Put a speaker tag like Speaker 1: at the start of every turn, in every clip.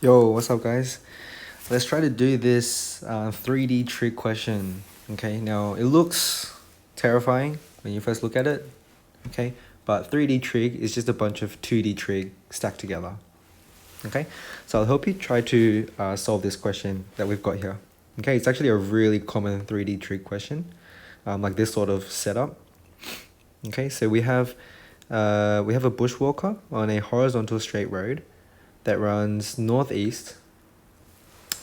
Speaker 1: Yo, what's up, guys? Let's try to do this 3D trig question. Okay, now it looks terrifying when you first look at it. Okay, but 3D trig is just a bunch of 2D trig stacked together. Okay, so I'll help you try to solve this question that we've got here. Okay, it's actually a really common 3D trig question, like this sort of setup. Okay, so we have a bushwalker on a horizontal straight road that runs northeast.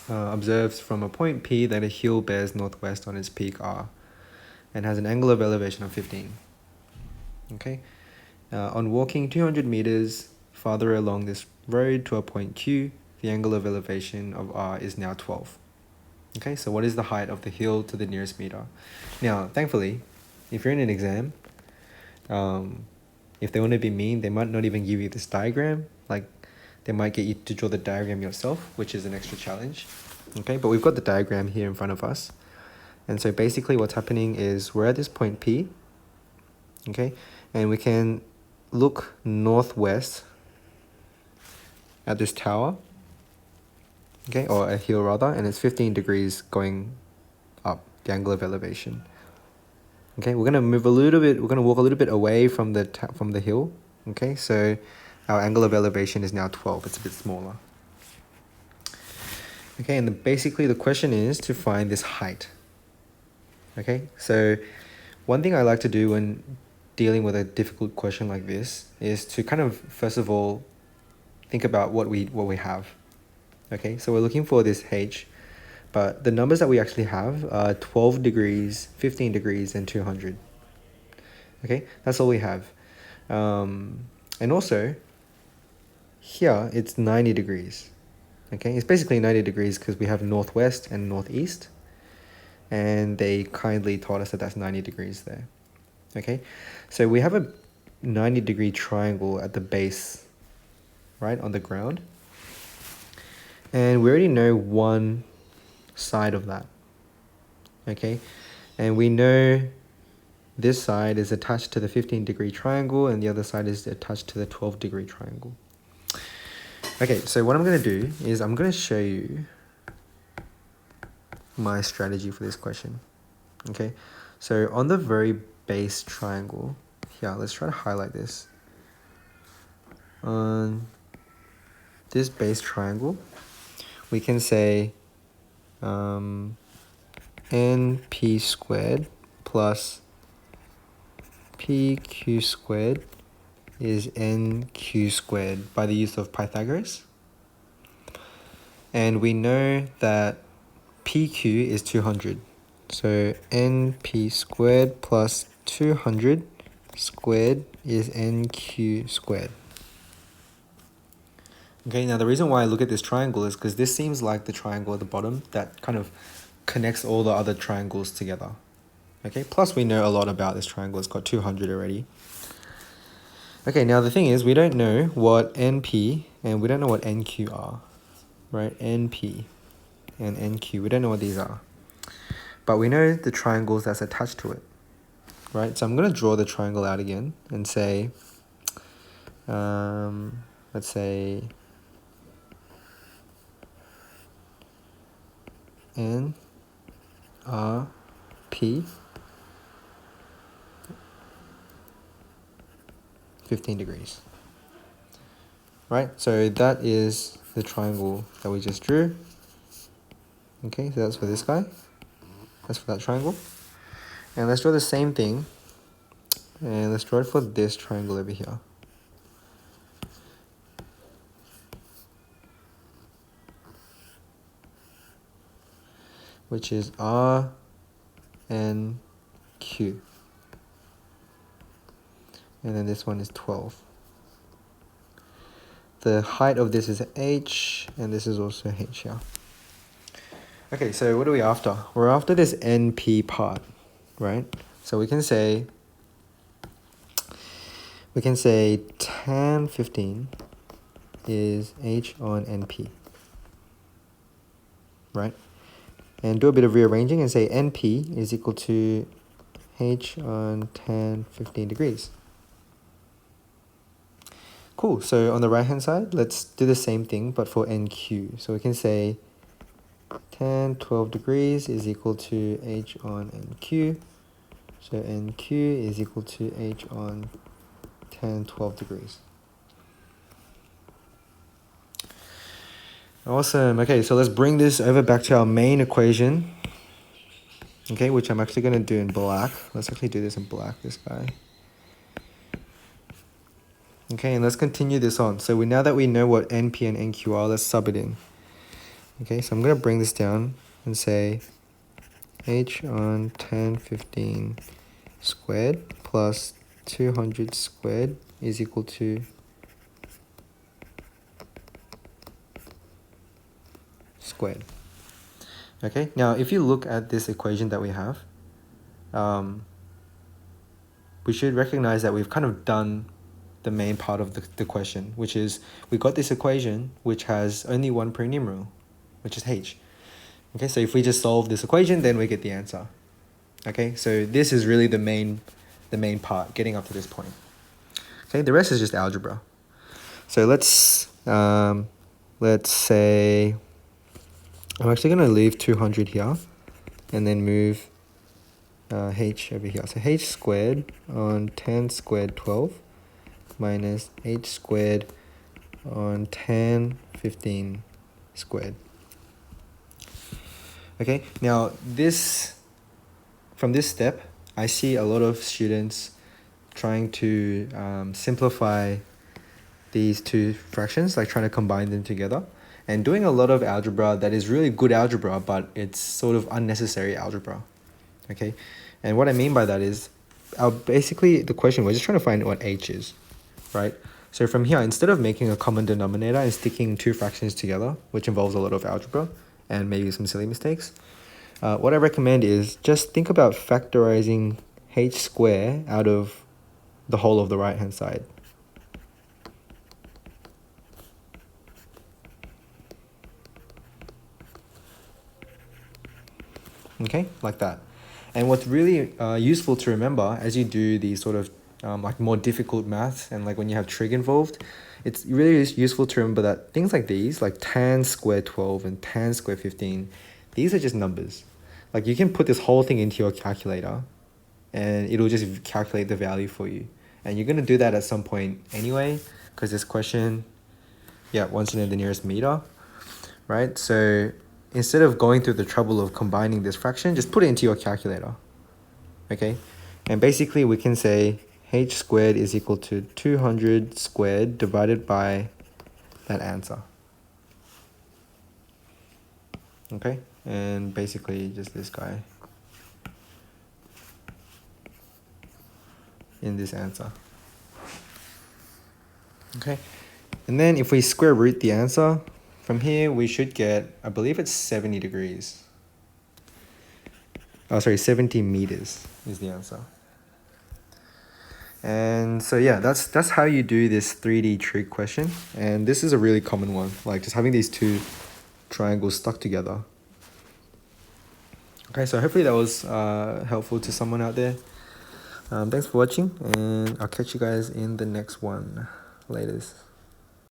Speaker 1: Observes from a point P that a hill bears northwest on its peak R and has an angle of elevation of 15. Okay. On walking 200 meters farther along this road to a point Q, the angle of elevation of R is now 12. Okay, so what is the height of the hill to the nearest meter? Now, thankfully, if you're in an exam, if they want to be mean, they might not even give you this diagram. Like, they might get you to draw the diagram yourself, which is an extra challenge. Okay, but we've got the diagram here in front of us. And so basically what's happening is we're at this point P, okay, and we can look northwest at this tower, okay, or a hill rather, and it's 15 degrees going up, the angle of elevation. Okay, we're gonna move a little bit, we're gonna walk a little bit away from the hill, okay, so our angle of elevation is now 12, it's a bit smaller. Okay, and basically the question is to find this height. Okay, so one thing I like to do when dealing with a difficult question like this is to kind of, first of all, think about what we have. Okay, so we're looking for this h, but the numbers that we actually have are 12 degrees, 15 degrees, and 200. Okay, that's all we have. And also, here it's 90 degrees. Okay, it's basically 90 degrees because we have northwest and northeast, and they kindly told us that that's 90 degrees there. Okay, so we have a 90-degree triangle at the base, right, on the ground. And we already know one side of that. Okay, and we know this side is attached to the 15-degree triangle and the other side is attached to the 12-degree triangle. Okay, so what I'm going to do is I'm going to show you my strategy for this question. Okay, so on the very base triangle, here, let's try to highlight this. On this base triangle, we can say np squared plus pq squared is nq squared by the use of Pythagoras. And we know that pq is 200. So np squared plus 200 squared is nq squared. Okay, now the reason why I look at this triangle is because this seems like the triangle at the bottom that kind of connects all the other triangles together. Okay, plus we know a lot about this triangle. It's got 200 already. Okay, now the thing is we don't know what NP and we don't know what NQ are, right? NP and NQ, we don't know what these are. But we know the triangles that's attached to it, right? So I'm going to draw the triangle out again and say, let's say N, R, P, 15 degrees. Right, so that is the triangle that we just drew. Okay, so that's for this guy. That's for that triangle. And let's draw the same thing. And let's draw it for this triangle over here. Which is R, N, Q. And then this one is 12. The height of this is h, and this is also h here. Okay, so what are we after? We're after this NP part, right? So we can say tan 15 is h on NP, right? And do a bit of rearranging and say NP is equal to h on tan 15 degrees. Cool, so on the right hand side, let's do the same thing but for NQ. So we can say tan 12 degrees is equal to H on NQ. So NQ is equal to H on tan 12 degrees. Awesome. Okay, so let's bring this over back to our main equation. Okay, which I'm actually going to do in black. Let's actually do this in black, this guy. Okay, and let's continue this on. So now that we know what NP and NQ are, let's sub it in. Okay, so I'm going to bring this down and say H on tan 15 squared plus 200 squared is equal to squared. Okay, now if you look at this equation that we have, we should recognize that we've kind of done the main part of the question, which is we got this equation which has only one prenumeral, which is H. Okay, so if we just solve this equation, then we get the answer. Okay, so this is really the main part, getting up to this point. Okay, the rest is just algebra. So let's say I'm actually going to leave 200 here and then move H over here. So H squared on tan squared 12 minus H squared on tan 15 squared. Okay, now from this step, I see a lot of students trying to simplify these two fractions, like trying to combine them together, and doing a lot of algebra that is really good algebra, but it's sort of unnecessary algebra. Okay, and what I mean by that is, basically the question, we're just trying to find what H is, right? So from here, instead of making a common denominator and sticking two fractions together, which involves a lot of algebra and maybe some silly mistakes, what I recommend is just think about factorizing H square out of the whole of the right hand side. Okay, like that. And what's really useful to remember as you do these sort of like more difficult maths and like when you have trig involved, it's really useful to remember that things like these, like tan square 12 and tan square 15, these are just numbers. Like you can put this whole thing into your calculator and it'll just calculate the value for you. And you're going to do that at some point anyway, because this question, wants to know the nearest meter, right? So instead of going through the trouble of combining this fraction, just put it into your calculator, okay? And basically we can say H squared is equal to 200 squared divided by that answer. Okay, and basically just this guy in this answer. Okay, and then if we square root the answer, from here we should get, I believe it's 70 degrees. Oh, sorry, 70 meters is the answer. And so yeah, that's how you do this 3D trig question. And this is a really common one, like just having these two triangles stuck together. Okay, so hopefully that was helpful to someone out there. Thanks for watching, and I'll catch you guys in the next one. Laters.